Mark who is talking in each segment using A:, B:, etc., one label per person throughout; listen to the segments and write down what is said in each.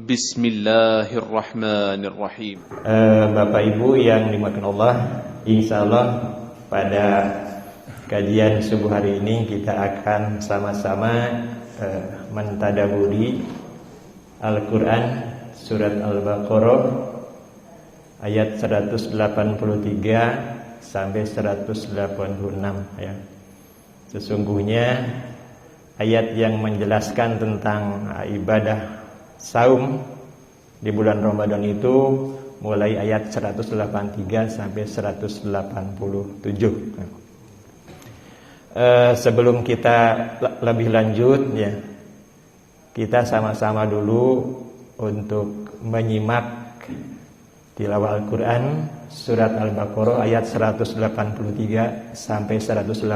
A: Bismillahirrahmanirrahim.
B: Bapak Ibu yang dimuliakan Allah, insya Allah pada kajian subuh hari ini kita akan sama-sama mentadaburi Al-Quran surat Al-Baqarah ayat 183 sampai 186 ya. Sesungguhnya ayat yang menjelaskan tentang ibadah saum di bulan Ramadan itu mulai ayat 183 sampai 187. Sebelum kita lebih lanjut ya, kita sama-sama dulu untuk menyimak tilawah Al-Quran surat Al-Baqarah ayat 183 sampai 186.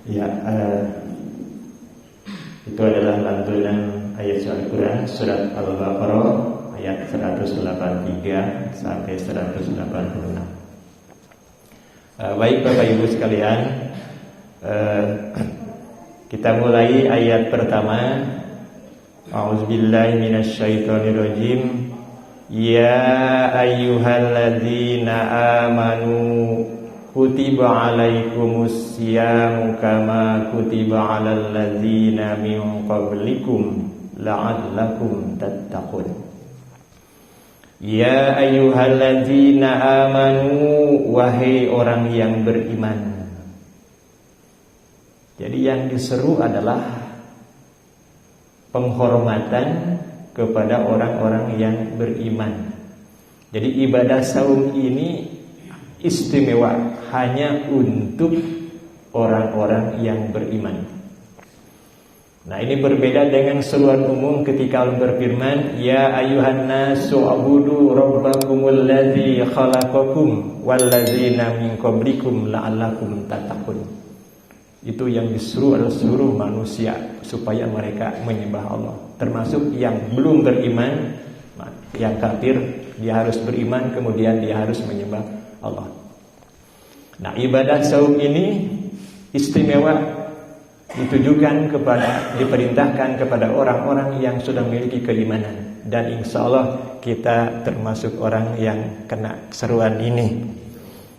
B: Ya, itu adalah lantunan ayat Al-Quran surat Al-Baqarah ayat 183 sampai 186. Baik Bapak Ibu sekalian, kita mulai ayat pertama. A'udzubillahi minasyaitonirrajim. Ya ayyuhalladzina amanu kutiba alaikumus syiyamu kama kutiba alal ladzina min qablikum la'allakum tattaqun. Ya ayyuhalladzina amanu, wahai orang yang beriman. Jadi yang diseru adalah penghormatan kepada orang-orang yang beriman. Jadi ibadah saum ini istimewa hanya untuk orang-orang yang beriman. Nah, ini berbeda dengan seruan umum ketika Allah berfirman, ya ayuhan nasu ubudu rabbakumul ladzi khalaqakum walladzina min qablikum la'allakum tattaqun. Itu yang disuruh adalah seluruh manusia supaya mereka menyembah Allah. Termasuk yang belum beriman, yang kafir, dia harus beriman kemudian dia harus menyembah Allah. Nah, ibadah saum ini istimewa, diperintahkan kepada orang-orang yang sudah memiliki keimanan, dan insya Allah kita termasuk orang yang kena seruan ini.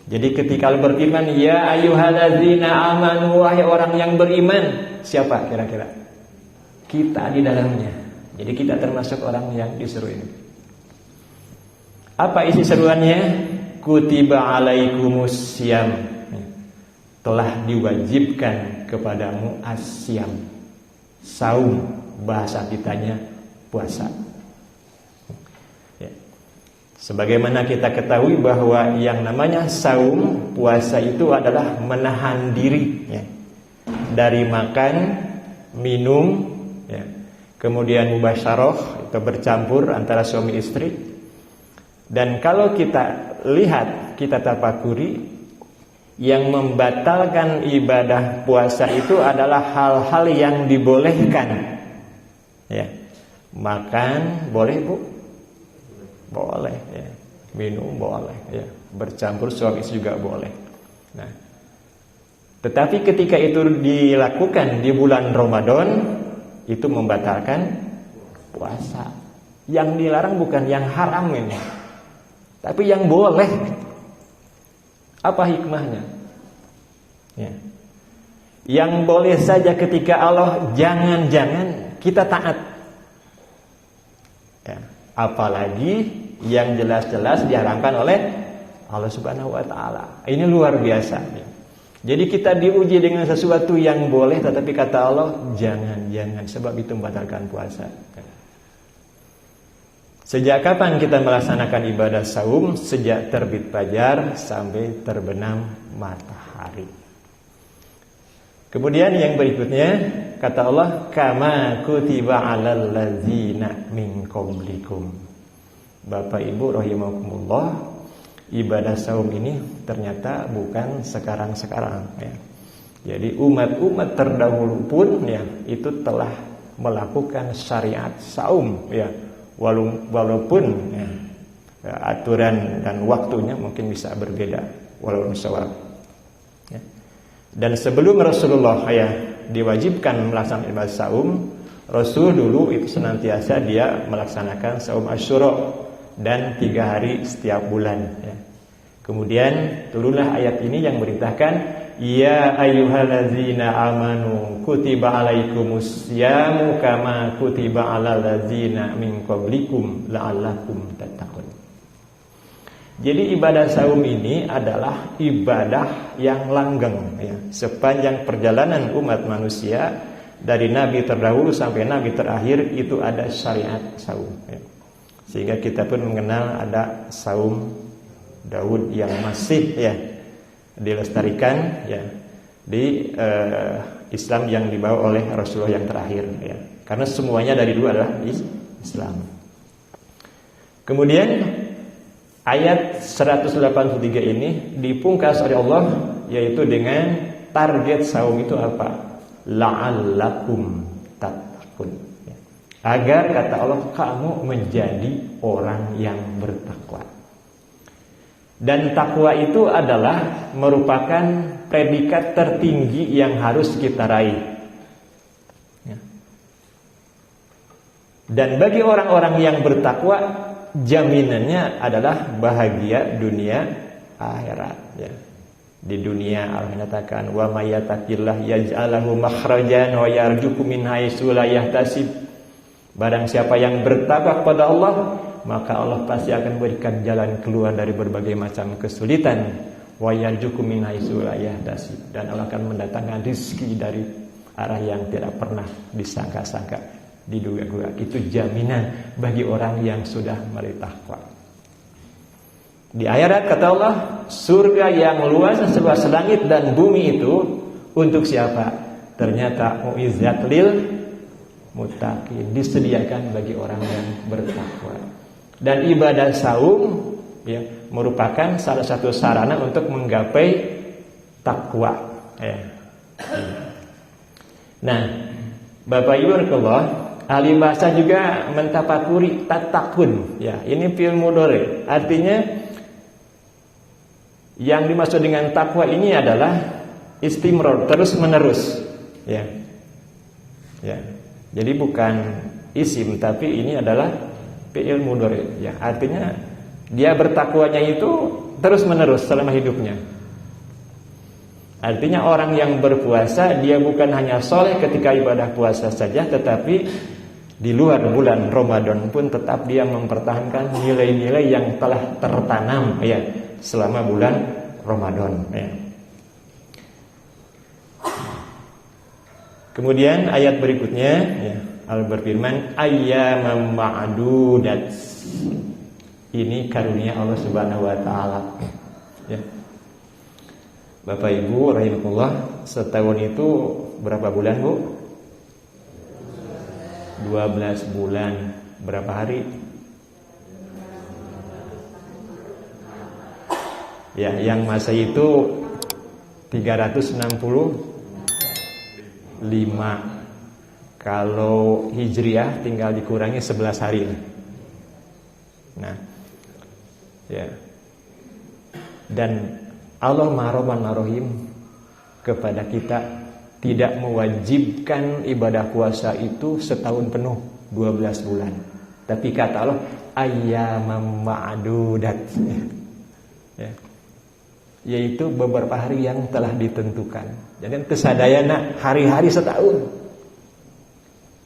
B: Jadi ketika Allah berfirman, ya ayyuhalladzina amanu, wahai orang yang beriman, siapa kira-kira? Kita di dalamnya. Jadi kita termasuk orang yang diseru ini. Apa isi seruannya? Kutiba alaikumus syiyam, telah diwajibkan kepadamu asyam, saum, bahasa kitanya puasa. Ya. Sebagaimana kita ketahui bahwa yang namanya saum, puasa itu adalah menahan diri ya, dari makan, minum, ya, kemudian mubasyarah, itu bercampur antara suami istri. Dan kalau kita lihat, kita tafakuri, yang membatalkan ibadah puasa itu adalah hal-hal yang dibolehkan. Ya. Makan boleh, Bu? Boleh, ya. Minum boleh, ya. Bercampur suami istri juga boleh. Nah, tetapi ketika itu dilakukan di bulan Ramadan, itu membatalkan puasa. Yang dilarang bukan yang haram ini, tapi yang boleh. Apa hikmahnya? Ya. Yang boleh saja ketika Allah, jangan-jangan kita taat. Ya. Apalagi yang jelas-jelas diharamkan oleh Allah Subhanahu wa taala. Ini luar biasa. Ya. Jadi kita diuji dengan sesuatu yang boleh, tetapi kata Allah, jangan, sebab itu membatalkan puasa. Ya. Sejak kapan kita melaksanakan ibadah saum? Sejak terbit fajar sampai terbenam matahari. Kemudian yang berikutnya, kata Allah, kama kutiba 'alal ladzina min qablikum. Bapak Ibu rahimakumullah, ibadah saum ini ternyata bukan sekarang-sekarang ya. Jadi umat-umat terdahulu pun ya itu telah melakukan syariat saum ya. Walaupun ya, aturan dan waktunya mungkin bisa berbeda, walaupun sawab. Ya. Dan sebelum Rasulullah ya diwajibkan melaksanakan ibadah saum, Rasul dulu itu senantiasa dia melaksanakan saum Asyura dan 3 hari setiap bulan. Ya. Kemudian turunlah ayat ini yang merintahkan, ya ayyuhalladzina amanu kutiba alaikumus syamu kama kutiba alal ladzina min qablikum la'allakum tattaqun. Jadi ibadah saum ini adalah ibadah yang langgeng ya. Sepanjang perjalanan umat manusia dari nabi terdahulu sampai nabi terakhir itu ada syariat saum ya. Sehingga kita pun mengenal ada saum Daud yang masih ya dilestarikan ya di Islam yang dibawa oleh Rasulullah yang terakhir ya. Karena semuanya dari dua adalah Islam. Kemudian ayat 183 ini dipungkas oleh Allah yaitu dengan target saum itu apa? La'allakum tattaqun ya. Agar kata Allah kamu menjadi orang yang bertakwa. Dan takwa itu adalah merupakan predikat tertinggi yang harus kita raih ya. Dan bagi orang-orang yang bertakwa, jaminannya adalah bahagia dunia akhirat ya. Di dunia Allah menyatakan, wa may yattaqillah yaj'alhu makhrajan wa yarzuqhu min haitsu la yahtasib. Barang siapa yang bertakwa kepada Allah, maka Allah pasti akan berikan jalan keluar dari berbagai macam kesulitan. wa yarzuqu min haitsu la yahtasib, dan Allah akan mendatangkan rezeki dari arah yang tidak pernah disangka-sangka, diduga-duga. Itu jaminan bagi orang yang sudah bertakwa. Di ayat kata Allah, surga yang luas seluas langit dan bumi itu untuk siapa? Ternyata mu'izzat lil muttaqin, disediakan bagi orang yang bertakwa. Dan ibadah saum ya merupakan salah satu sarana untuk menggapai takwa ya. Nah, Bapak Ibu Allah, ahli bahasa juga mentafakuri tatakun ya. Ini fi'il mudhari. Artinya yang dimaksud dengan takwa ini adalah istimrar, terus menerus ya. Ya. Jadi bukan isim, tapi ini adalah fi'il mudhari ya. Artinya dia bertakwanya itu terus menerus selama hidupnya. Artinya orang yang berpuasa, dia bukan hanya soleh ketika ibadah puasa saja, tetapi di luar bulan Ramadan pun tetap dia mempertahankan nilai-nilai yang telah tertanam ya selama bulan Ramadan ya. Kemudian ayat berikutnya ya, Allah berfirman ayyamam ma'dudat. Ini karunia Allah Subhanahu wa taala. Ya. Bapak Ibu rahimakumullah, setahun itu berapa bulan, Bu? 12 bulan. Berapa hari? Ya, yang masa itu 365. Kalau Hijriah tinggal dikurangi 11 hari. Nah, ya. Dan Allah Maha Rahim kepada kita, tidak mewajibkan ibadah puasa itu setahun penuh 12 bulan. Tapi kata Allah ayyamam ma'dudat ya. Yaitu beberapa hari yang telah ditentukan. Jadi kesadayana hari-hari setahun.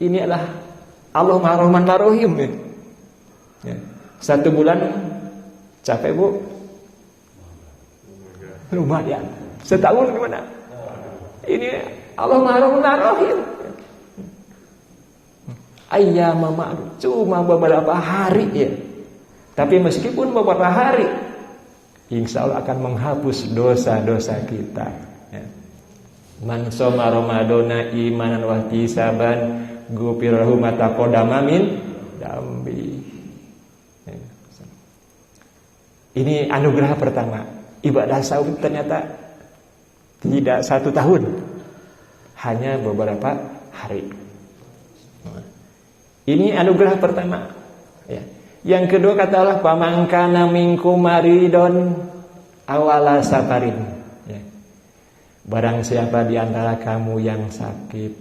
B: Ini adalah Allah Maha Rahim ya. Satu bulan capek, Bu? Lumayan. Setahun gimana? Ini Allah Maha Rahim. Ayyamam ma'dud, cuma beberapa hari ya. Tapi meskipun beberapa hari, insya Allah akan menghapus dosa-dosa kita ya. Man shoma ramadhana imanan wa ihtisaban ghufira lahu ma taqaddama min dambi. Ini anugerah pertama. Ibadah saum ternyata tidak 1 tahun, hanya beberapa hari. Ini anugerah pertama ya. Yang kedua kata Allah pamangkana minkum maridon awala safarin ya. Barang siapa di antara kamu yang sakit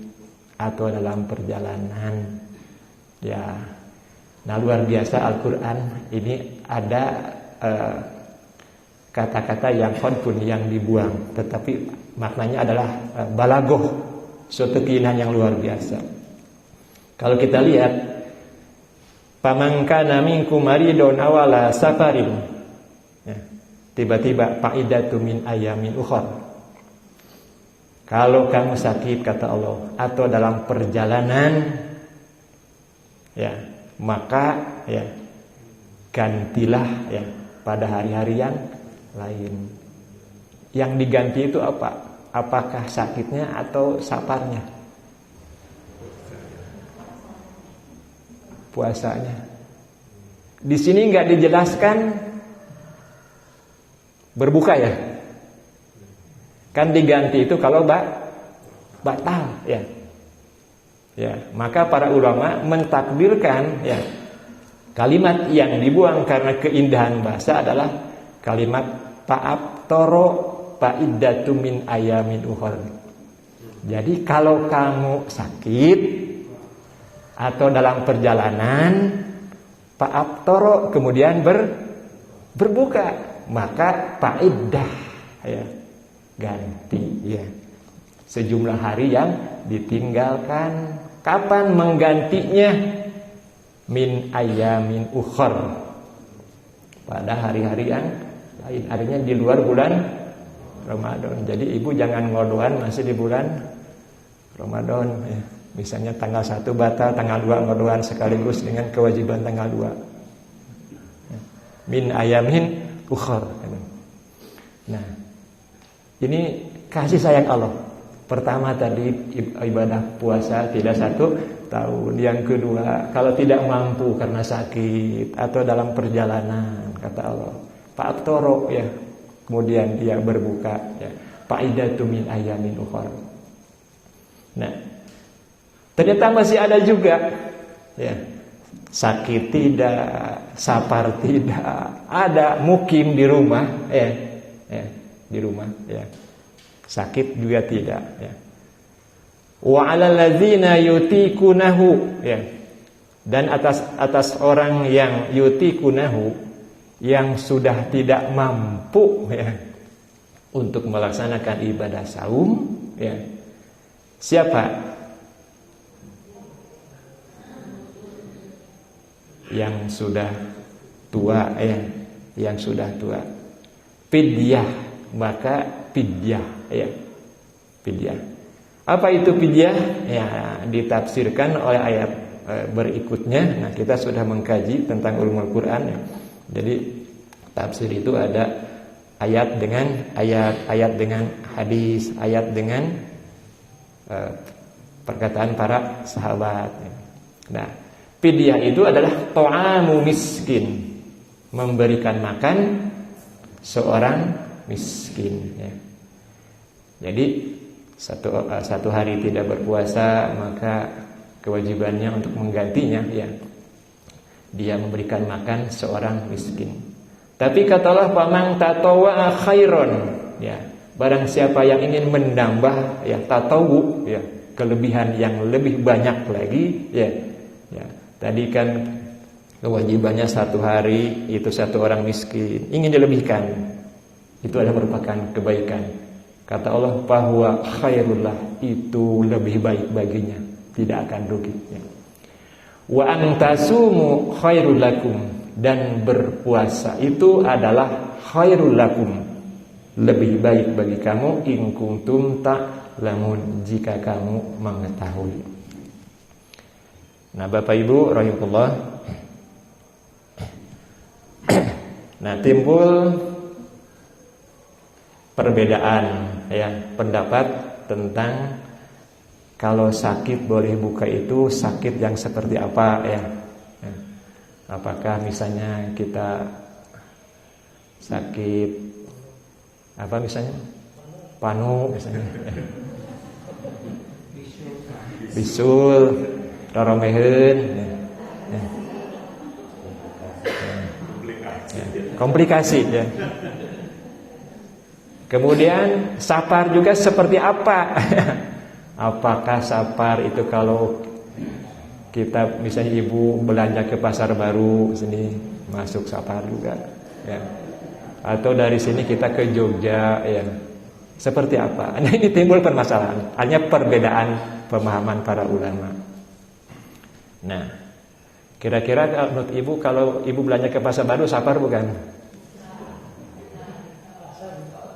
B: atau dalam perjalanan ya. Nah, luar biasa Al-Qur'an ini ada kata-kata yang khonfun, yang dibuang, tetapi maknanya adalah balagoh, suatu keindahan yang luar biasa. Kalau kita lihat pamangkana minkum maridon awala safarin ya, tiba-tiba faidatu min ayamin ukhar. Kalau kamu sakit kata Allah atau dalam perjalanan ya, maka ya gantilah ya pada hari-hari yang lain. Yang diganti itu apa? Apakah sakitnya atau safarnya? Puasanya. Di sini nggak dijelaskan berbuka ya. Kan diganti itu kalau batal ya. Ya, maka para ulama mentakdirkan ya kalimat yang dibuang karena keindahan bahasa adalah kalimat fa'aftara fa'iddatu min ayamin ukhar. Jadi kalau kamu sakit atau dalam perjalanan fa'aftara kemudian berbuka, maka fa'iddah ya, ganti ya. Sejumlah hari yang ditinggalkan. Kapan menggantinya? Min ayamin ukhar, pada hari-hari yang lain, artinya di luar bulan Ramadan. Jadi ibu jangan ngodoan masih di bulan Ramadan ya. Misalnya tanggal 1 batal, tanggal 2 ngodoan sekaligus dengan kewajiban tanggal 2. Min ayamin ukhar. Nah, ini kasih sayang Allah. Pertama tadi ibadah puasa tidak 1 tahun. Yang kedua, kalau tidak mampu karena sakit atau dalam perjalanan, kata Allah, fa'aftara ya. Kemudian dia berbuka ya. Fa'idatu min ayamin ukhar. Nah, ternyata masih ada juga ya. Sakit tidak, safar tidak, ada mukim di rumah ya. Di rumah ya. Sakit juga tidak ya. Wa 'alal ladzina yutikunahu ya. Dan atas orang yang yutikunahu, yang sudah tidak mampu ya untuk melaksanakan ibadah saum ya. Siapa? Yang sudah tua ya, yang sudah tua. Fidyah, maka fidyah ya. Fidyah. Apa itu fidyah? Ya, ditafsirkan oleh ayat berikutnya. Nah, kita sudah mengkaji tentang ulumul Quran ya. Jadi tafsir itu ada ayat dengan ayat, ayat dengan hadis, ayat dengan perkataan para sahabat. Nah, fidyah itu adalah ta'amu miskin, memberikan makan seorang miskin ya. Jadi satu hari tidak berpuasa, maka kewajibannya untuk menggantinya ya, dia memberikan makan seorang miskin. Tapi kata Allah, "Faman tatawwa khairon." Ya, barang siapa yang ingin menambah ya tatawu ya, kelebihan yang lebih banyak lagi ya. Ya, tadi kan kewajibannya 1 hari itu 1 orang miskin, ingin dilebihkan. Itu adalah merupakan kebaikan. Kata Allah, "Bahwa khairullah," itu lebih baik baginya, tidak akan rugi ya. Wa antasumu khairul lakum, dan berpuasa itu adalah khairul lakum, lebih baik bagi kamu, in kuntum ta'lamun, jika kamu mengetahui. Nah, Bapak Ibu rahimakumullah. Nah, timbul perbedaan ya, pendapat tentang kalau sakit boleh buka itu sakit yang seperti apa ya? Apakah misalnya kita sakit apa misalnya? Panu misalnya. Bisul, roromeheun ya. Komplikasi ya. Kemudian safar juga seperti apa? Apakah safar itu kalau kita misalnya ibu belanja ke pasar baru sini masuk safar juga ya. Atau dari sini kita ke Jogja ya. Seperti apa? Nah, ini timbul permasalahan. Hanya perbedaan pemahaman para ulama. Nah, kira-kira menurut ibu kalau ibu belanja ke pasar baru safar bukan?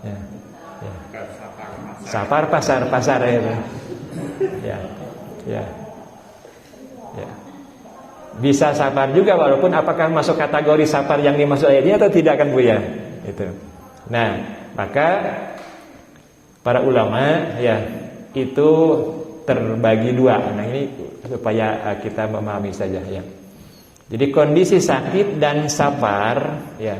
B: Ya. Ya. Safar pasar ya. Ya, ya, ya. Bisa safar juga walaupun apakah masuk kategori safar yang dimaksud ayat ini atau tidak kan Bu ya? Itu. Nah, maka para ulama ya itu terbagi 2. Nah, ini supaya kita memahami saja ya. Jadi kondisi sakit dan safar ya.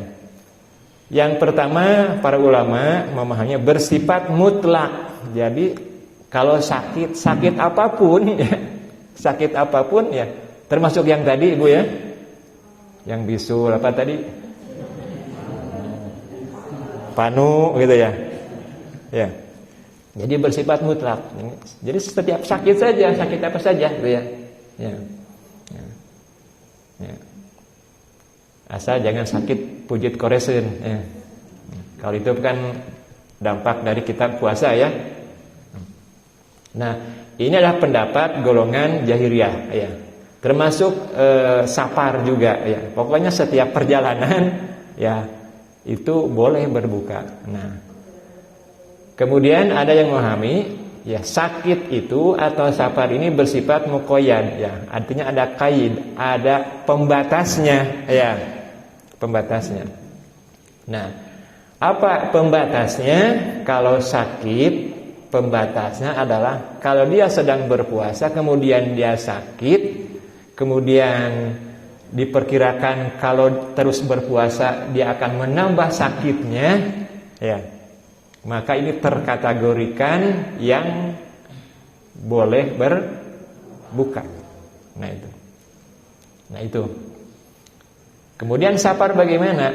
B: Yang pertama para ulama memahaminya bersifat mutlak. Jadi kalau sakit apapun ya, sakit apapun ya, termasuk yang tadi Ibu ya, yang bisul apa tadi, panu gitu ya, ya. Jadi bersifat mutlak. Jadi setiap sakit saja, sakit apa saja gitu ya, ya, ya. Ya. Asal jangan sakit pujit koresen ya. Kalau itu kan dampak dari kita puasa ya. Nah, ini adalah pendapat golongan Jahiriyah ya. Termasuk safar juga ya. Pokoknya setiap perjalanan ya itu boleh berbuka. Nah, Kemudian ada yang memahami ya sakit itu atau safar ini bersifat muqayyad ya, artinya ada qaid, ada pembatasnya ya, pembatasnya. Nah, apa pembatasnya? Kalau sakit, pembatasnya adalah kalau dia sedang berpuasa kemudian dia sakit, kemudian diperkirakan kalau terus berpuasa dia akan menambah sakitnya ya, maka ini terkategorikan yang boleh berbuka. Nah itu. Kemudian safar bagaimana?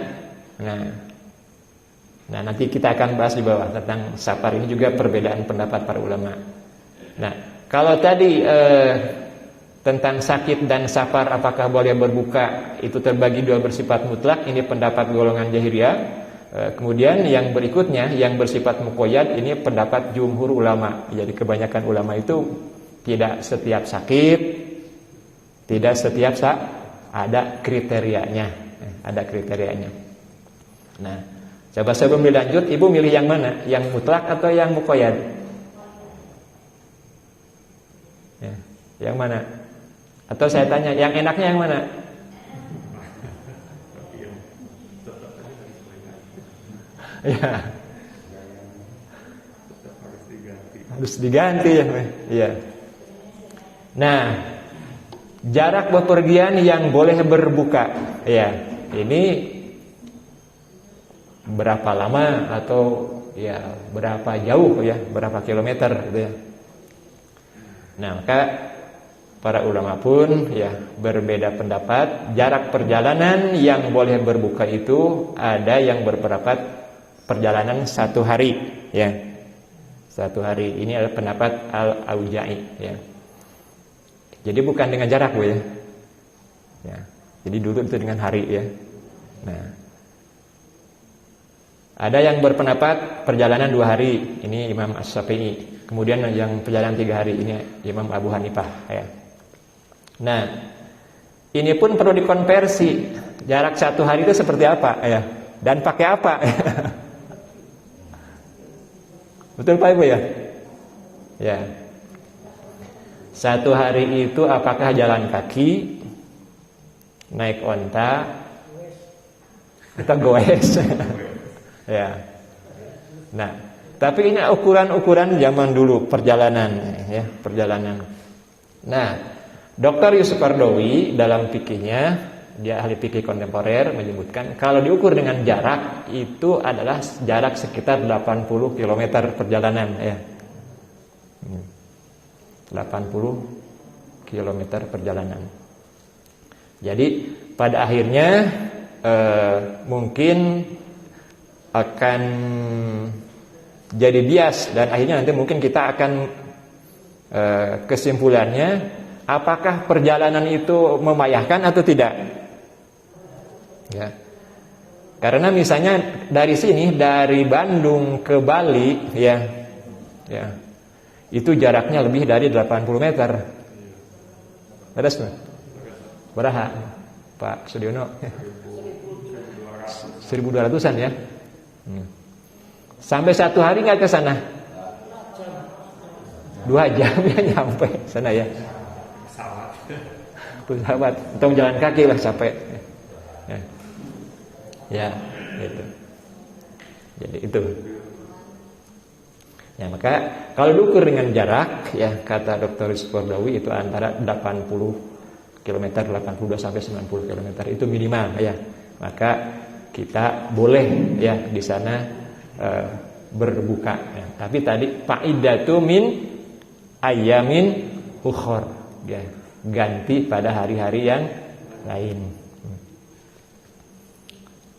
B: Nah nanti kita akan bahas di bawah tentang safar ini juga perbedaan pendapat para ulama. Nah kalau tadi tentang sakit dan safar apakah boleh berbuka itu terbagi dua bersifat mutlak, ini pendapat golongan Jahiliyah. Kemudian yang berikutnya yang bersifat muqayyad ini pendapat jumhur ulama. Jadi kebanyakan ulama itu tidak setiap sakit, tidak setiap ada kriterianya, ada kriterianya. Nah, coba sebelum dilanjut, ibu milih yang mana? Yang mutlak atau yang muqayyad? Ya, yang mana? Atau saya tanya, yang enaknya yang mana? Ya, harus diganti ya. Iya. Nah, jarak bepergian yang boleh berbuka, ya, ini berapa lama atau ya berapa jauh ya, berapa kilometer gitu ya. Nah, maka para ulama pun ya berbeda pendapat. Jarak perjalanan yang boleh berbuka itu ada yang berpendapat perjalanan 1 hari ya. 1 hari ini adalah pendapat Al-Auza'i ya. Jadi bukan dengan jarak Bu ya. Ya. Jadi dulu itu dengan hari ya. Nah, ada yang berpendapat perjalanan 2 hari, ini Imam As-Syafi'i. Kemudian yang perjalanan 3 hari ini Imam Abu Hanifah ya. Nah, ini pun perlu dikonversi. Jarak 1 hari itu seperti apa ya? Dan pakai apa? Betul Pak Ibu ya? Ya. 1 hari itu apakah jalan kaki, naik onta, atau goes? Ya. Nah, tapi ini ukuran-ukuran zaman dulu perjalanan ya, perjalanan. Nah, Dr. Yusuf Qaradawi dalam fikihnya, dia ahli fikih kontemporer, menyebutkan kalau diukur dengan jarak itu adalah jarak sekitar 80 km perjalanan ya. 80 km perjalanan. Jadi pada akhirnya mungkin akan jadi bias dan akhirnya nanti mungkin kita akan kesimpulannya apakah perjalanan itu membayahkan atau tidak. Ya. Karena misalnya dari sini dari Bandung ke Bali ya. Ya. Itu jaraknya lebih dari 80 meter. Beres Pak? Beraha Pak Sudiono? 1200-an ya. Sampai 1 hari nggak ke sana? 2 jam ya nyampe sana ya. Pesawat atau jalan kaki lah capek. Ya, itu. Jadi itu. Ya, maka kalau diukur dengan jarak ya kata Dr. Yusuf Qaradawi itu antara 80 km, 82 sampai 90 km itu minimal ya. Maka kita boleh ya di sana berbuka ya. Tapi tadi faidatu min ayamin ukhor ya, ganti pada hari-hari yang lain.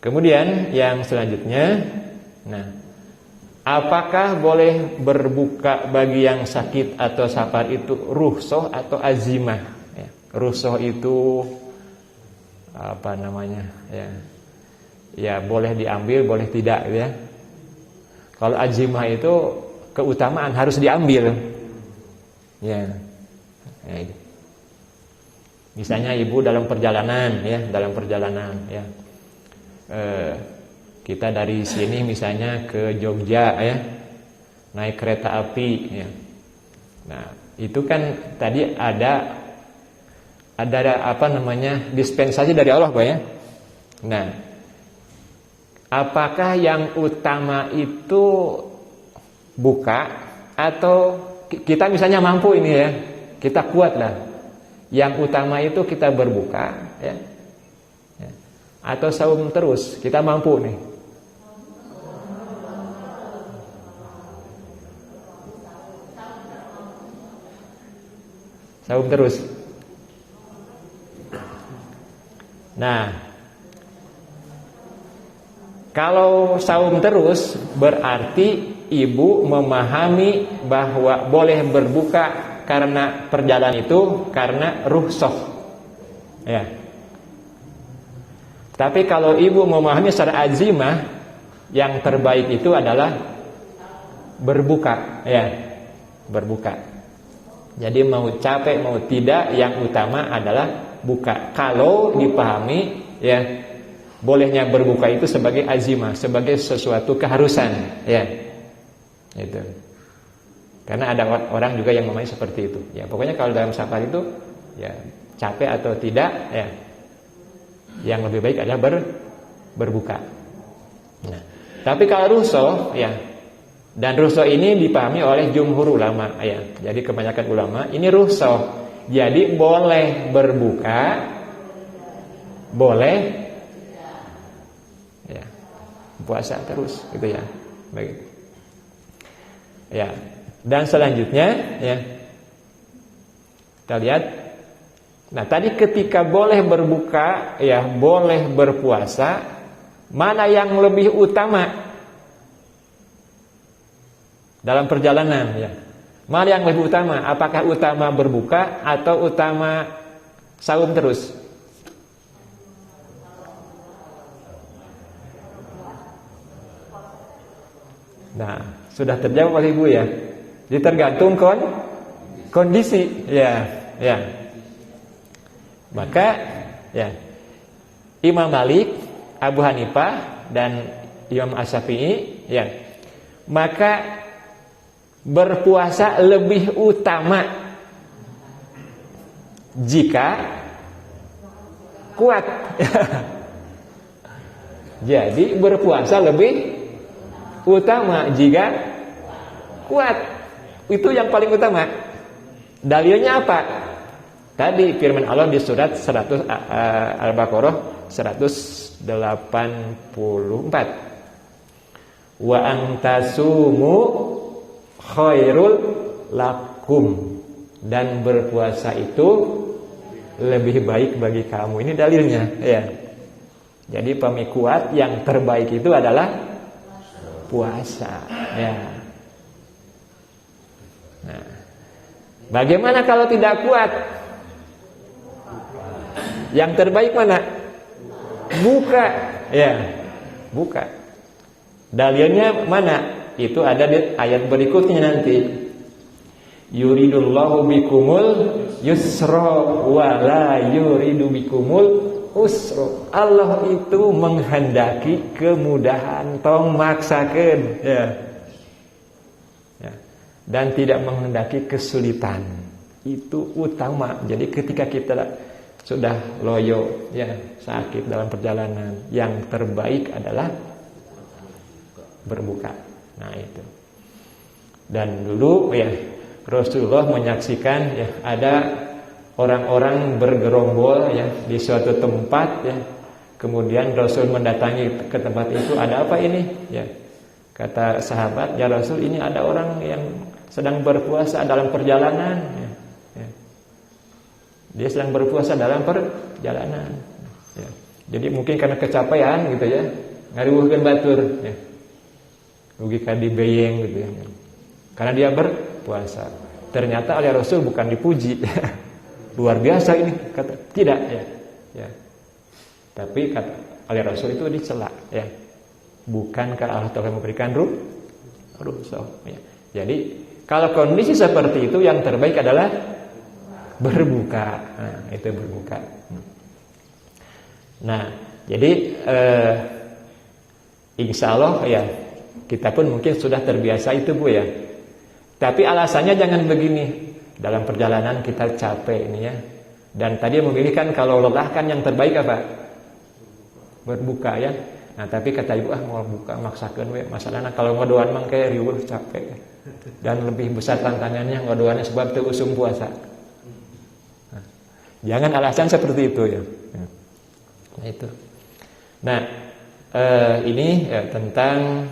B: Kemudian yang selanjutnya, nah, apakah boleh berbuka bagi yang sakit atau safar itu rukhsah atau azimah? Ya, rukhsah itu apa namanya? Ya boleh diambil, boleh tidak, ya. Kalau azimah itu keutamaan harus diambil. Ya. Misalnya ibu dalam perjalanan, ya, ya. Kita dari sini misalnya ke Jogja ya. naik kereta api ya. Nah, itu kan tadi ada apa namanya? Dispensasi dari Allah, Pak ya. Nah, apakah yang utama itu buka atau kita misalnya mampu ini ya, kita kuat lah. Yang utama itu kita berbuka ya. Atau saum terus, kita mampu nih. Saum terus. Nah, kalau saum terus berarti ibu memahami bahwa boleh berbuka karena perjalanan itu karena rukhsah. Ya. Tapi kalau ibu memahami secara azimah, yang terbaik itu adalah berbuka, ya. Berbuka. Jadi mau capek mau tidak, yang utama adalah buka. Kalau dipahami ya, bolehnya berbuka itu sebagai azimah, sebagai sesuatu keharusan, ya. Itu. Karena ada orang juga yang memahami seperti itu. Ya, pokoknya kalau dalam safar itu ya capek atau tidak, ya. Yang lebih baik adalah berbuka. Nah, tapi kalau rukhsah, ya. Dan rukhsah ini dipahami oleh jumhur ulama, ya. Jadi kebanyakan ulama ini rukhsah. Jadi boleh berbuka, boleh ya puasa terus, gitu ya. Baik. Ya. Dan selanjutnya, ya. Kita lihat. Nah, tadi ketika boleh berbuka, ya, boleh berpuasa, mana yang lebih utama dalam perjalanan, ya? Mana yang lebih utama? Apakah utama berbuka atau utama saum terus? Nah, sudah terjawab oleh Ibu ya. Jadi tergantung kondisi, ya, ya. Maka, ya, Imam Malik, Abu Hanifah dan Imam Asy-Syafi'i, ya, maka berpuasa lebih utama jika kuat. Jadi berpuasa lebih utama jika kuat. Itu yang paling utama. Dalilnya apa? Tadi firman Allah di surat 100 Al-Baqarah 184. Wa antasumu khairul lakum, dan berpuasa itu lebih baik bagi kamu. Ini dalilnya, ya. Jadi pemikuat yang terbaik itu adalah puasa, ya. Nah, bagaimana kalau tidak kuat? Yang terbaik mana? Buka, ya. Buka. Dalilnya mana? Itu ada di ayat berikutnya nanti. Yuridullahu bikumul yusra wa la yuridu bikumul usra. Allah itu menghendaki kemudahan, tong maksakeun, ya. Ya. Dan tidak menghendaki kesulitan. Itu utama. Jadi ketika kita sudah loyo, ya, sakit dalam perjalanan, yang terbaik adalah berbuka. Nah, itu. Dan dulu, ya, Rasulullah menyaksikan, ya, ada orang-orang bergerombol, ya, di suatu tempat, ya. Kemudian Rasul mendatangi ke tempat itu. Ada apa ini? Ya. Kata sahabat, ya Rasul, ini ada orang yang sedang berpuasa dalam perjalanan, ya. Ya. Dia sedang berpuasa dalam perjalanan, ya. Jadi mungkin karena kecapean gitu, ya, ngariweuhkeun batur, ya. Rugi kadi beyeng gitu, ya. Karena dia berpuasa. Ternyata oleh Rasul bukan dipuji. Luar biasa ini, kata. Tidak, ya. Ya. Tapi kata oleh Rasul itu dicela, ya. Bukankah Allah telah memberikan rukhsah, ya. Jadi kalau kondisi seperti itu, yang terbaik adalah berbuka. Nah, itu berbuka. Nah, jadi insya Allah, ya, Kita pun mungkin sudah terbiasa itu Bu ya. Tapi alasannya jangan begini. Dalam perjalanan kita capek ini ya. Dan tadi memilih kan kalau lelah kan yang terbaik apa? Berbuka ya. Nah tapi kata ibu mau buka maksakan we. Masalahnya kalau ngodoan mang kayak riuh capek. Dan lebih besar tantangannya ngodoannya sebab itu usum puasa. Nah, jangan alasan seperti itu ya. Nah itu. Nah ini tentang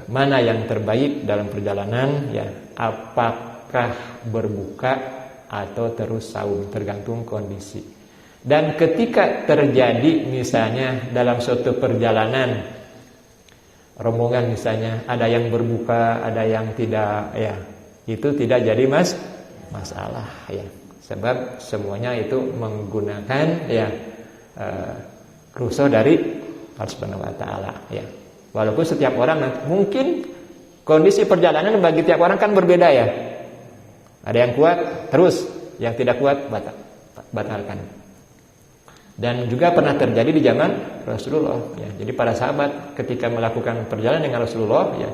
B: mana yang terbaik dalam perjalanan ya, apakah berbuka atau terus saum, tergantung kondisi. Dan ketika terjadi misalnya dalam suatu perjalanan rombongan misalnya ada yang berbuka, ada yang tidak ya, itu tidak jadi masalah ya. Sebab semuanya itu menggunakan ya rukhsah dari Allah Subhanahu wa taala ya. Walaupun setiap orang mungkin kondisi perjalanan bagi tiap orang kan berbeda ya. Ada yang kuat terus, yang tidak kuat batalkan. Dan juga pernah terjadi di zaman Rasulullah ya. Jadi para sahabat ketika melakukan perjalanan dengan Rasulullah ya,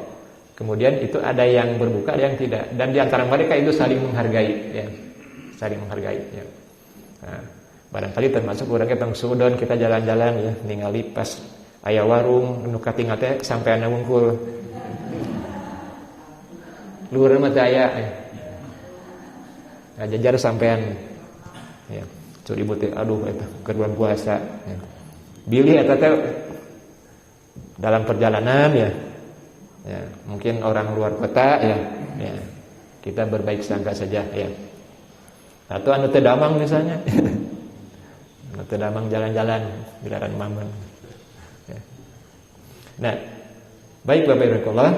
B: kemudian itu ada yang berbuka, ada yang tidak. Dan di antara mereka itu saling menghargai ya. Saling menghargai ya. Nah, barangkali termasuk orangnya Bang Sudon, kita jalan-jalan ya, ningali pas aya warung nu katingal teh sampean wungkul. Luhur mah teh aya. Ngajajar sampean. Ya. Curi ibu teh aduh eta keur bulan puasa. Ya. Bilih eta teh dalam perjalanan ya. Ya, mungkin orang luar kota ya. Ya. Kita berbaik sangka saja ya. Atau anu teh damang misalnya. Anu teh damang jalan-jalan giliran mamun. Ya. Nah, baik Bapak Ibu Allah.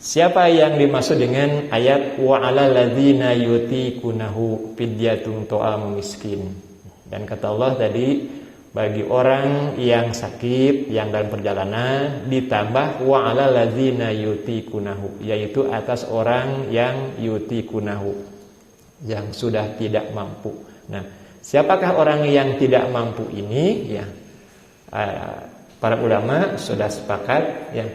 B: Siapa yang dimaksud dengan ayat wa 'alal ladzina yutiqunahu fidyatun ta'amu miskin? Dan kata Allah tadi bagi orang yang sakit, yang dalam perjalanan ditambah wa 'alal ladzina yutiqunahu, yaitu atas orang yang yutiqunahu, yang sudah tidak mampu. Nah, siapakah orang yang tidak mampu ini ya? Para ulama sudah sepakat ya.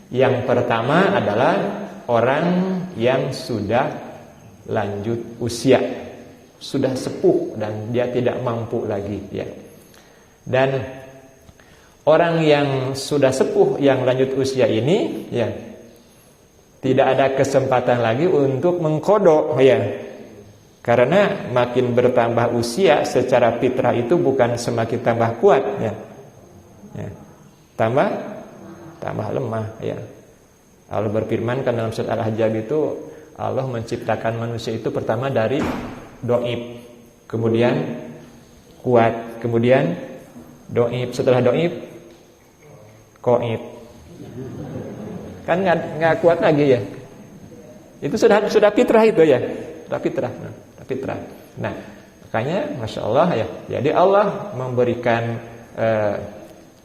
B: Yang pertama adalah orang yang sudah lanjut usia, sudah sepuh dan dia tidak mampu lagi ya. Dan orang yang sudah sepuh yang lanjut usia ini ya tidak ada kesempatan lagi untuk mengkodok ya. Karena makin bertambah usia secara fitrah itu bukan semakin tambah kuat ya. Ya. Tambah lemah ya. Allah berfirman kan dalam surat Al-Ahzab itu Allah menciptakan manusia itu pertama dari dhaif, kemudian kuat, kemudian dhaif, setelah dhaif qaif. Kan enggak kuat lagi ya. Itu sudah fitrah itu ya. Sudah fitrah. Fitrah. Nah, makanya Masya Allah ya. Jadi Allah memberikan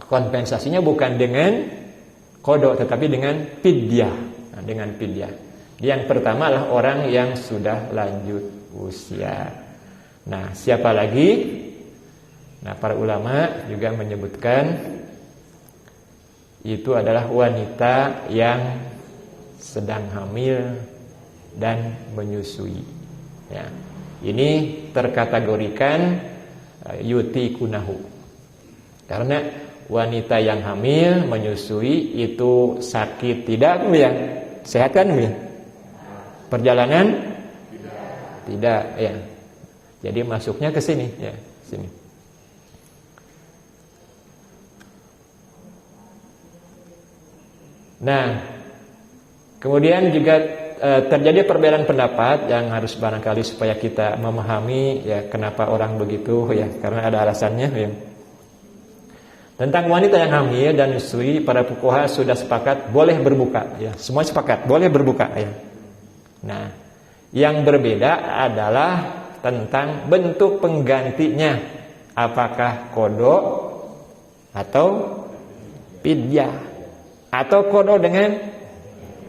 B: kompensasinya bukan dengan kodok tetapi dengan fidyah. Nah, dengan fidyah. Yang pertama adalah orang yang sudah lanjut usia. Nah, siapa lagi? Nah, para ulama juga menyebutkan itu adalah wanita yang sedang hamil dan menyusui. Ya. Ini terkategorikan yutikunahu. Karena wanita yang hamil, menyusui itu sakit tidak ya? Sehat kan ya? Perjalanan? Tidak ya. Jadi masuknya ke sini ya, sini. Nah, kemudian juga terjadi perbedaan pendapat yang harus barangkali supaya kita memahami ya kenapa orang begitu ya, karena ada alasannya ya. Tentang wanita yang hamil dan menyusui, para fuqaha sudah sepakat boleh berbuka ya. Semua sepakat boleh berbuka ya. Nah, yang berbeda adalah tentang bentuk penggantinya. Apakah kodok atau fidyah, atau kodok dengan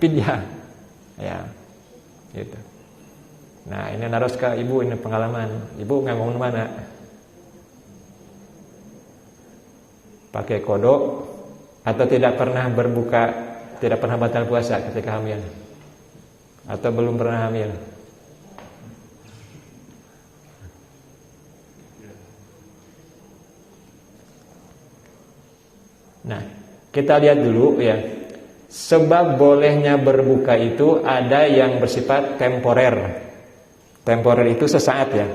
B: fidyah ya. Gitu. Nah, ini naros ke ibu, ini pengalaman. Ibu nggak ngomong mana? pakai kodok, atau tidak pernah berbuka, tidak pernah batal puasa ketika hamil, atau belum pernah hamil? Nah, kita lihat dulu ya. Sebab bolehnya berbuka itu ada yang bersifat temporer. Temporer itu sesaat ya.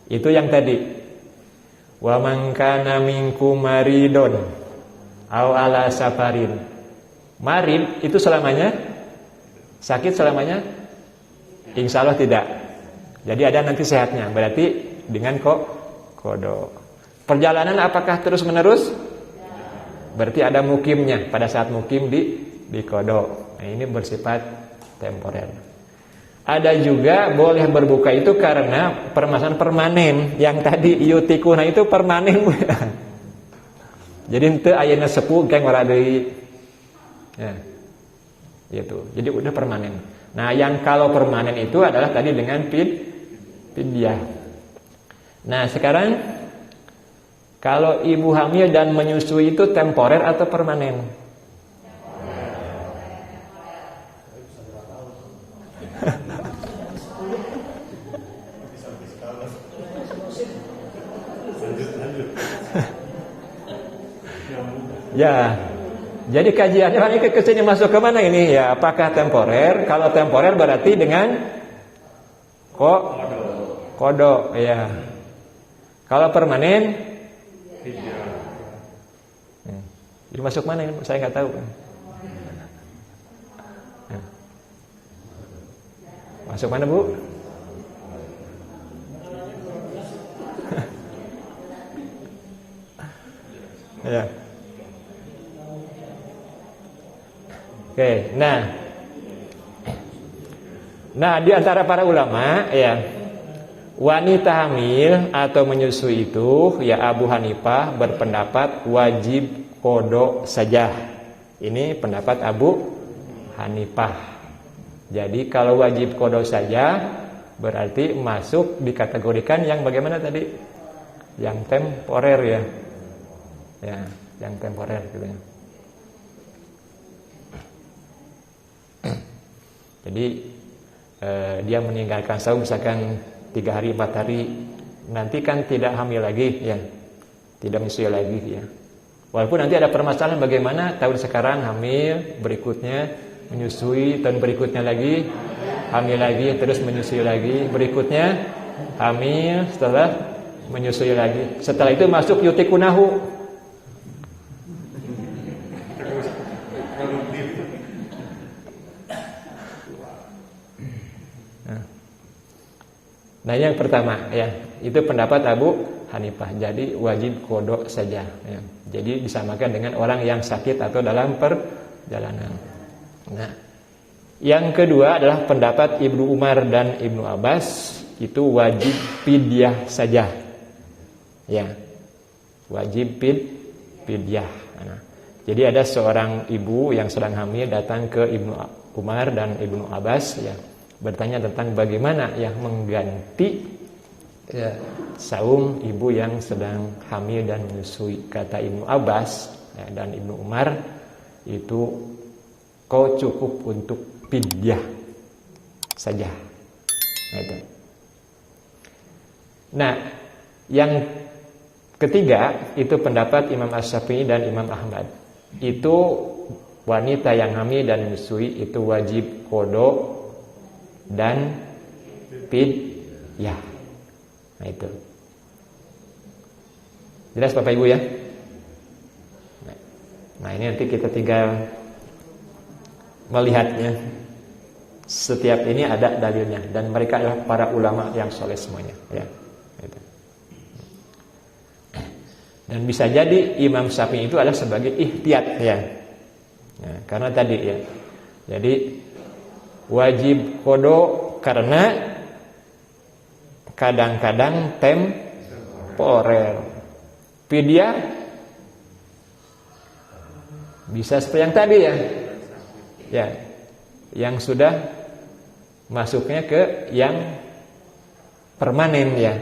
B: Itu yang tadi. Wa man kana minkum maridun aw ala safarin. Marid itu selamanya? Sakit selamanya? Insya Allah tidak. Jadi ada nanti sehatnya. Berarti dengan kodok. Perjalanan apakah terus menerus? Berarti ada mukimnya. Pada saat mukim di kodok. Nah, ini bersifat temporer. Ada juga boleh berbuka itu karena permasalahan permanen. Yang tadi yutikuna itu permanen. Jadi ente ayana sepuh kayak waradei. Ya. Gitu. Jadi udah permanen. Nah, yang kalau permanen itu adalah tadi dengan fidyah. Nah, sekarang kalau ibu hamil dan menyusui itu temporer atau permanen? Ya, jadi kajiannya ini kesini masuk ke mana ini? Ya, apakah temporer? Kalau temporer berarti dengan kodok, ya. Kalau permanen, jadi masuk mana ini? Saya nggak tahu. Masuk mana, Bu? Ya. Oke, nah di antara para ulama ya, wanita hamil atau menyusui itu ya Abu Hanifah berpendapat wajib kodok saja. Ini pendapat Abu Hanifah. Jadi kalau wajib kodok saja berarti masuk dikategorikan yang bagaimana tadi? Yang temporer ya. Ya, yang temporer gitu ya. Jadi dia meninggalkan saum misalkan 3 hari 4 hari, nanti kan tidak hamil lagi ya, tidak menyusui lagi ya. Walaupun nanti ada permasalahan bagaimana tahun sekarang hamil, berikutnya menyusui, tahun berikutnya lagi hamil lagi, terus menyusui lagi, berikutnya hamil, setelah menyusui lagi. Setelah itu masuk yutikunahu. Nah, yang pertama ya, itu pendapat Abu Hanifah. Jadi wajib kodok saja ya. Jadi disamakan dengan orang yang sakit atau dalam perjalanan. Nah, yang kedua adalah pendapat Ibnu Umar dan Ibnu Abbas, itu wajib fidyah saja. Ya. Wajib fidyah. Nah, jadi ada seorang ibu yang sedang hamil datang ke Ibnu Umar dan Ibnu Abbas ya, bertanya tentang bagaimana ya mengganti ya, saum ibu yang sedang hamil dan menyusui. Kata Ibnu Abbas ya, dan Ibnu Umar, itu kau cukup untuk fidyah saja. Nah, itu. Nah, yang ketiga itu pendapat Imam Asy-Syafi'i dan Imam Ahmad. Itu wanita yang hamil dan menyusui itu wajib kodok dan fidyah. Nah, itu. Jelas Bapak Ibu ya? Nah, ini nanti kita tinggal melihatnya. Setiap ini ada dalilnya dan mereka adalah para ulama yang soleh semuanya ya. Itu. Dan bisa jadi Imam Syafi'i itu adalah sebagai ihtiyat ya. Nah, karena tadi ya. Jadi wajib kodok karena kadang-kadang temporer. Fidyah bisa seperti yang tadi ya. Ya. Yang sudah masuknya ke yang permanen ya,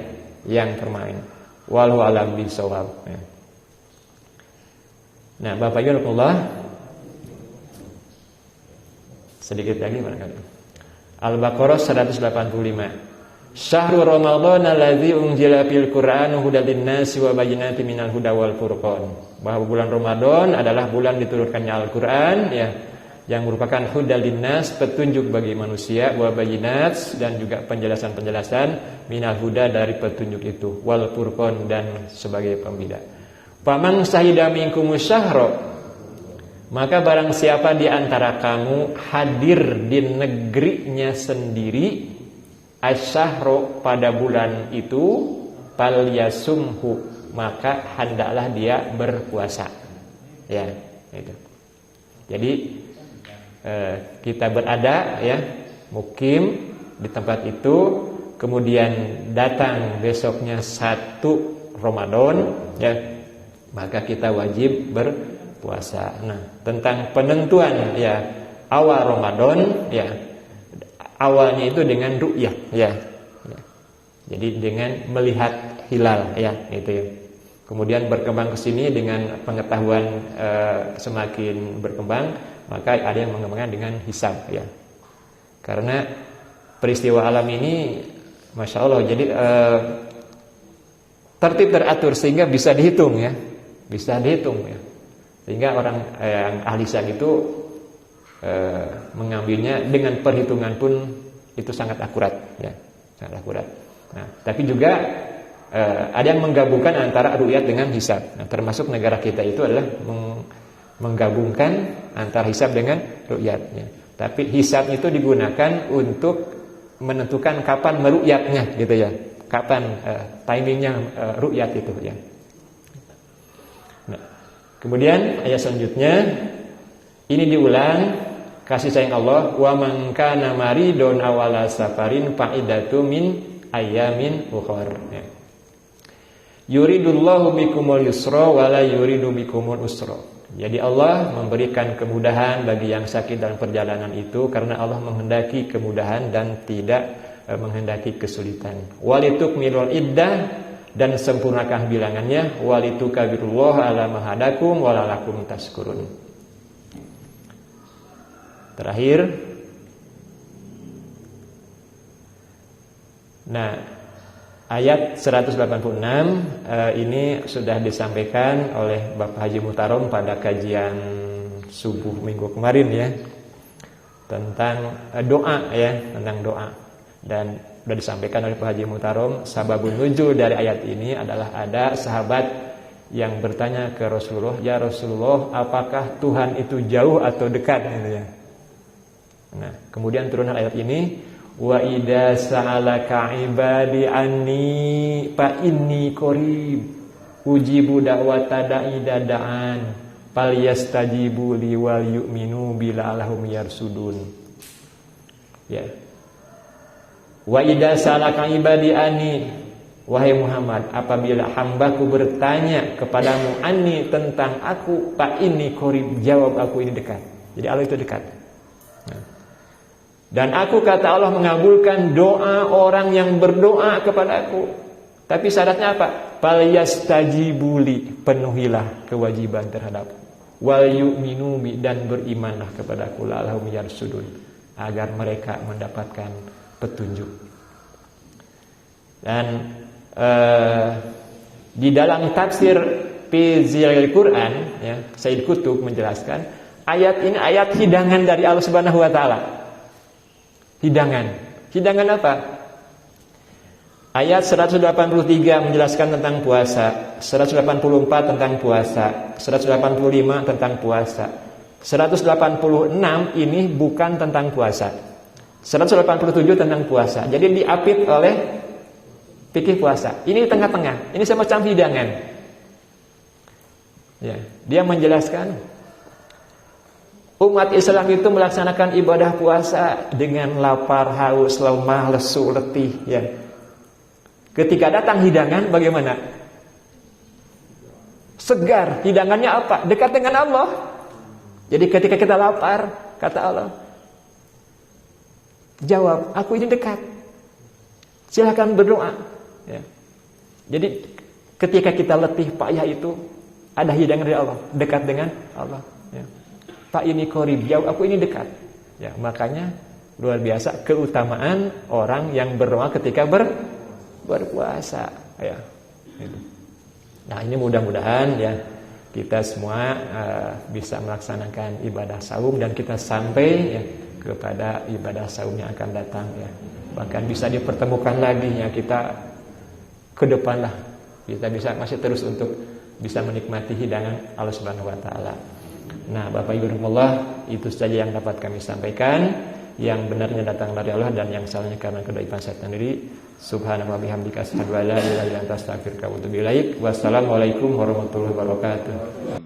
B: yang permanen. Wallahu a'lam bishawab. Ya. Nah, Bapak Ibu Allah, sedikit lagi barangkali. Al-Baqarah 185. Syahrul Ramadan alladzi unzila fil Qur'an hudan lin-nasi wa bayyinatin minal huda wal furqan. Bahwa bulan Ramadan adalah bulan diturunkannya Al-Qur'an ya, yang merupakan hudan lin-nas, petunjuk bagi manusia, wa bayyinat, dan juga penjelasan-penjelasan minal huda, dari petunjuk itu, wal furqan, dan sebagai pembeda. Faman syahida minkumus syahra, maka barang siapa di antara kamu hadir di negerinya sendiri asyahro, pada bulan itu, falyasumhu, maka hendaklah dia berpuasa. Ya, itu. Jadi kita berada ya, mukim di tempat itu, kemudian datang besoknya 1 Ramadan ya, maka kita wajib berpuasa. Nah, tentang penentuan ya awal Ramadan ya, awalnya itu dengan ru'yah ya. Jadi dengan melihat hilal ya, itu ya. Kemudian berkembang ke sini dengan pengetahuan semakin berkembang, maka ada yang mengembangkan dengan hisab ya. Karena peristiwa alam ini Masya Allah, jadi tertib teratur sehingga bisa dihitung ya. Bisa dihitung ya. Sehingga orang yang ahli hisab itu mengambilnya dengan perhitungan pun itu sangat akurat ya, sangat akurat. Nah, tapi juga ada yang menggabungkan antara ru'yat dengan hisab. Nah, termasuk negara kita itu adalah menggabungkan antara hisab dengan ru'yat ya. Tapi hisab itu digunakan untuk menentukan kapan meru'yatnya gitu ya. Kapan timingnya ru'yat itu ya. Nah, kemudian ayat selanjutnya ini diulang, kasih sayang Allah, wa man kana maridun awala safarin fa'idatu min ayamin ukhra. Ya. Yuridullahu bikumul yusra wa la yuridu bikumul usra. Jadi Allah memberikan kemudahan bagi yang sakit dalam perjalanan itu karena Allah menghendaki kemudahan dan tidak menghendaki kesulitan. Walitukmilul iddah, dan sempurnakan bilangannya, walitukabirullah ala ma hadakum wa la'allakum tashkurun. Terakhir, nah ayat 186 ini sudah disampaikan oleh Bapak Haji Muhtarom pada kajian subuh minggu kemarin ya, tentang doa ya, tentang doa. Dan sudah disampaikan oleh Pak Haji Muhtarom, sababun nuzul dari ayat ini adalah ada sahabat yang bertanya ke Rasulullah, ya Rasulullah, apakah Tuhan itu jauh atau dekat gitu ya. Nah, kemudian turun ayat ini, wa idza sa'alaka ibadi anni fa inni qarib ujibu da'wata da'i da'an falyastajibu li wal yu'minu bila lahum yarsudun. Ya. Wa idza sa'alaka ibadi anni, wahai Muhammad, apabila hambaku bertanya kepadamu anni, tentang aku, fa inni qarib, jawab aku ini dekat. Jadi Allah itu dekat. Nah. Dan aku, kata Allah, mengabulkan doa orang yang berdoa kepada aku. Tapi syaratnya apa? Falyastajibuli, penuhilah kewajiban terhadap wal yu'minu bi, dan berimanlah kepada aku, la'allahum yarsudun, agar mereka mendapatkan petunjuk. Dan di dalam tafsir Fizil Quran ya, Sayyid Qutb menjelaskan ayat ini ayat hidangan dari Allah Subhanahu wa taala. Hidangan apa? Ayat 183 menjelaskan tentang puasa, 184 tentang puasa, 185 tentang puasa. 186 ini bukan tentang puasa. 187 tentang puasa. Jadi diapit oleh fikih puasa. Ini tengah-tengah. Ini semacam hidangan. Ya, dia menjelaskan umat Islam itu melaksanakan ibadah puasa dengan lapar, haus, lemah, lesu, letih ya. Ketika datang hidangan bagaimana? Segar. Hidangannya apa? Dekat dengan Allah. Jadi ketika kita lapar, kata Allah, jawab, aku ini dekat. Silakan berdoa ya. Jadi ketika kita letih payah itu, ada hidangan dari Allah, dekat dengan Allah. Ya. Pak ini qarib, jauh, aku ini dekat. Ya, makanya luar biasa keutamaan orang yang berdoa ketika berpuasa. Ya. Nah ini mudah-mudahan ya kita semua bisa melaksanakan ibadah saum dan kita sampai ya kepada ibadah saum yang akan datang ya. Bahkan bisa dipertemukan lagi ya kita ke depan lah. Kita bisa masih terus untuk bisa menikmati hidangan Allah Subhanahu wa taala. Nah, Bapak Ibu rahimakumullah, itu saja yang dapat kami sampaikan. Yang benarnya datang dari Allah dan yang salahnya karena kedaipan saya sendiri. Subhanallah bihamdika asyhadu an la ilaha illa anta astaghfiruka wa atubu ilaik. Wassalamualaikum warahmatullahi wabarakatuh.